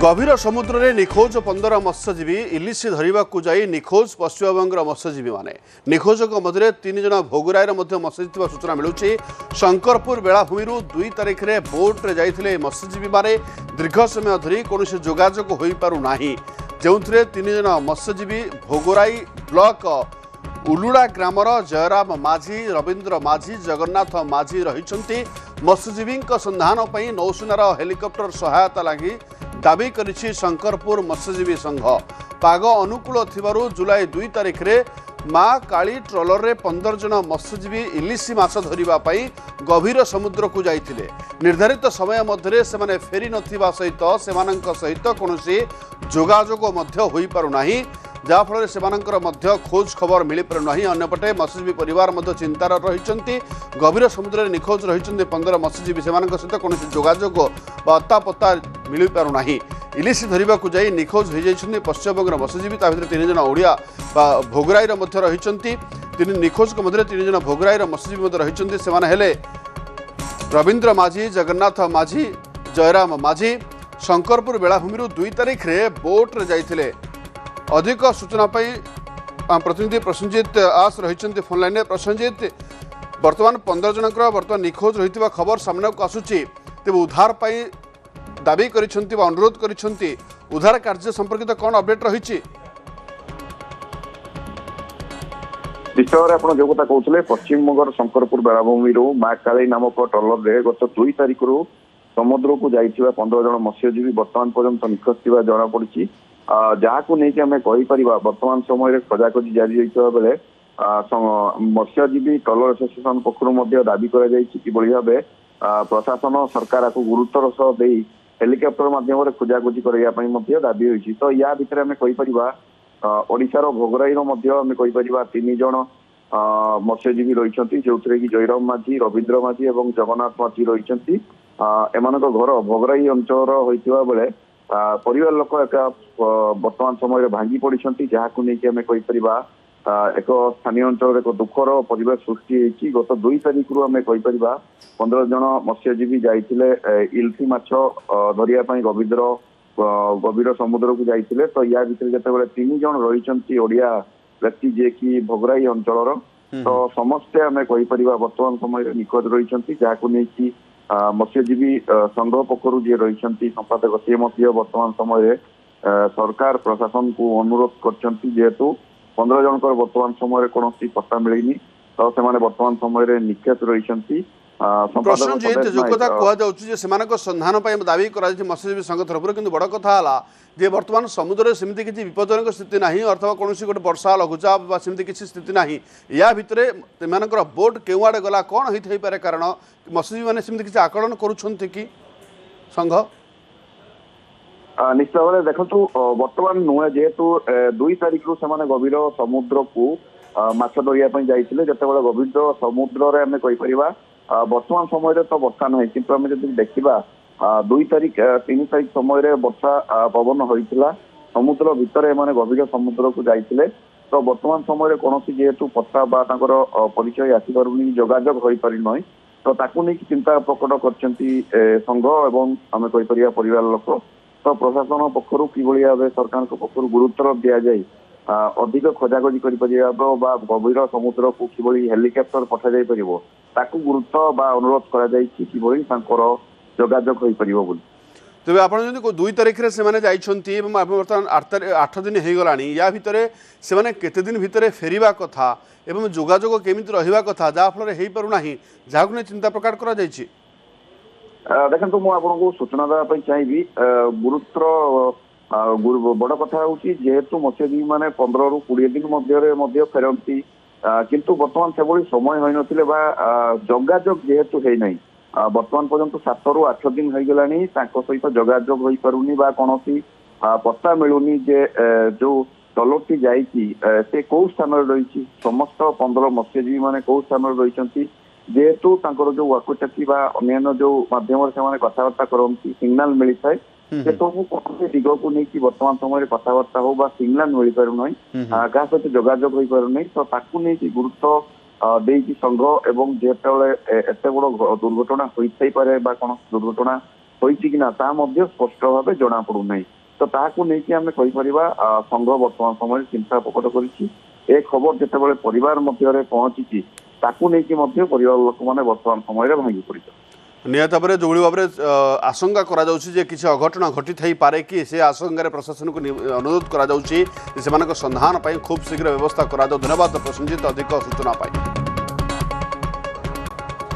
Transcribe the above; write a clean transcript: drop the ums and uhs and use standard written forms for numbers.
गभीर समुद्र में निखोज 15 मत्स्यजीवी इलिशी धरने जाई निखोज पश्चिमबंगर मत्स्यजीवी माने निखोज मध्य 3 जन भोगुरायर मत्स्यजीवी सूचना मिलूँ। शंकरपुर बेलाभूमि 2 तारिख में बोट्रे जाते मत्स्यजीवी माने दीर्घ समय धरी कौन जोगाजोग हो पारना जो 3 जन मत्स्यजीवी भोगुराई ब्लॉक उलुड़ा ग्रामर जयराम माझी रवींद्र माझी जगन्नाथ माझी रही मत्स्यजीवी संधान पर नौसेनार हेलिकप्टर सहायता लगी दाबी करिछि शंकरपुर मत्स्यजीवी संघ। पाग अनुकूल थिबारु जुलाई 2 तारिख में माँ काली ट्रॉलर रे 15 जन मत्स्यजीवी इलिशी माछ धरिबा पई गभीर समुद्र को जाइथिले। निर्धारित समय मध्य से फेरी नथिबा सहित सेमानंक सहित कौनसी जोगाजोग मध्य होई पारु नाही जहाँफल से खोज खबर मिल पारना। अन्यपटे मत्स्यजीवी परिवार चिंतार रही गभीर समुद्र में निखोज रही 15 मत्स्यजीवी से सहित कौन जोगाजोग अता पत्ता मिल पारना। इलिशी धरने को जाई निखोज हो जाती पश्चिमबंग मत्स्यजीवी ता भर 3 जन ओडिया भोगराई रही निखोज मध्य 3 जन भोगराई मत्स्यजीवी रही से रवींद्र माझी जगन्नाथ माझी जयराम माझी शंकरपुर बेलाभूमि 2 तारिख में बोट्रे जाते। अधिक सूचना प्रतिनिधि प्रसन्नजित आस रही फोन लाइन में। प्रसन्नजित, बर्तमान 15 जनक बर्तमान निखोज रही खबर सामना को आसूची तेज उद्धार पर दाबी अनुरोध कर उद्धार कार्य संपर्कित कौन अपडेट रही? निश्चय आप जो कथा कहते पश्चिमबंगर शंकरपुर बेलाभूमि माँ काली नामक ट्रॉलर रे गत 2 तारिख समुद्र को जाइए 15 जन मत्स्यजीवी बर्तमान पर्यंत निखोज थी जना पड़ी जहाँ को लेकिन आम कहीपर बर्तमान समय खोजाखोजी जारी होता बेले मत्स्यजीवी ट्रॉलर एसोसिएशन पक्षर दाबी कर प्रशासन सरकार को गुरुत्वर सह दे हेलिकप्टर माध्यम खोजाखोजी करने दाबी होती। तो या भितर आम कहीपर ओडिशार भोगराई आम कहीपर 3 जन मत्स्यजीवी रही जो कि जयराम माझी रवींद्र माझी और जगन्नाथ माझी रही एम घर भोगराई अंचल होता बेले परिवार लोक एक बर्तमान समय भांगी पड़ी जहाँ को लेकिन आम कहीपर एक स्थानीय अंचल एक दुखर परिवेश सृष्टि होती। गत 2 तारिख आम कहीपर 15 जन मत्स्यजीवी जाते इल्फी माछ धरिया गभीर समुद्र को जाते। तो या भितर जिते 3 जन रही ओडिया व्यक्ति जे कि भोगराई अंचल तो समस्ते आम कहीपर बर्तमान समय निखोज रही जहाँ को लेकिन मत्स्यजीवी संघ पक्षर जी रही संपादक सी बर्तमान समय सरकार प्रशासन को अनुरोध करेतु 15 जन बर्तमान समय कौन पत्ता मिलनी तो से बर्तमान समय निखोज रही। प्रश्न जी जो कथा कहु संधान दाबी कर मत्स्यजीवी संघ तरफ कि बड़ कथा जे बर्तमान समुद्र में सेमती किसी विपदजनक स्थिति ना अथवा कौन गोटे वर्षा लघुचाप सेमती किसी स्थिति ना या भितर बोट क्यों आड़े गला कौन होता है पारे कारण मत्स्यजीवी मैंने सेमती किसी आकलन करुँच कि संघ? निश्चित भाव देखु बर्तमान नुआ जेहेतु 2 तारिख से गभीर समुद्र को माछ धरिया जाते जिते गभीर समुद्र आम कहीपर बर्तमान समय तो वर्षा ना कि आम जब देखा 2 तारिख 3 तारिख समय वर्षा पवन होता समुद्र भितर एम गभीर समुद्र को जाते। तो बर्तमान समय कौन जेहेतु पत्ता परिचय आसपारूनी जोगाजोग हो पारना तो ताकू नहीं चिंता प्रकट कर संघ एवं आम कहीपर परिवार लोक। तो प्रशासन पक्षर कि भाव सरकार पक्षर गुरुत्व दि जाए अधिक खोजाखोजी कर गभीर समुद्र को कि हेलिकप्टर पठा जा पार गुरुत्व अनुरोध कर जोगाजोग हो पार बोली। तेज आप 2 तारिख में से बर्तमान 8 दिन हो गला या भितर से केते दिन भितर फेरिबा कथा एवं जोगाजोग केमिति रहिबा कथा जहाँफल हो पारना जहाँ को चिंता प्रकट करा जायछि? देखो मुझे सूचना देवाई चाहिए गुरुत्व बड़ कथा हूँ जेहेतु मत्स्यजीवी मैंने 15 ରୁ 20 दिन मध्य फेरती किंतु बर्तमान से भाई समय हो नथिले जोगाजोग जेहेतु है बर्तमान पर्यंत 7 ରୁ 8 दिन हो गला सहित जोगाजोग हो पारुनी कौन पत्ता मिलूनी जे जो ट्रॉलरटी जाइए कौ स्थान रही समस्त 15 मत्स्यजीवी मैंने कौ स्थान रही जेहेतु जो वाकुटाकी अन्य जो माध्यम से कथबार्ता करती सिग्नाल मिलता है से सब कौन दिग को लेकिन बर्तमान समय कथबार्ता हो सिग्नाल मिल पारना क्या सहित जोगाजोग हो पारना तो ताकू नहीं गुरुत्व संघ एवं जेते एत बड़ दुर्घटना होता है कौन दुर्घटना ହୋଇଛି କି ନା ତା ମଧ୍ୟ ସ୍ପଷ୍ଟ ଭାବେ ଜଣା ପଡୁନାହିଁ। ତ ତାହାକୁ ନେଇକି ଆମେ କହିପାରିବା ସଂଘ ବର୍ତ୍ତମାନ ସମୟରେ ଚିନ୍ତା ପ୍ରକଟ କରିଛି। ଏ ଖବର ଯେତେବେଳେ ପରିବାର ମଧ୍ୟରେ ପହଞ୍ଚିଛି ତାକୁ ନେଇକି ମଧ୍ୟ ପରିବାର ଲୋକମାନେ ବର୍ତ୍ତମାନ ସମୟରେ ଭାଙ୍ଗି ପଡିଛନ୍ତି। निहत भाव जो भाव आशंका करा किसी अघटन घटी थी पारे कि से आशंकार प्रशासन को अनुरोध करा संधान खूब शीघ्र व्यवस्था करा। धन्यवाद प्रसन्नजित अधिक सूचना पाई।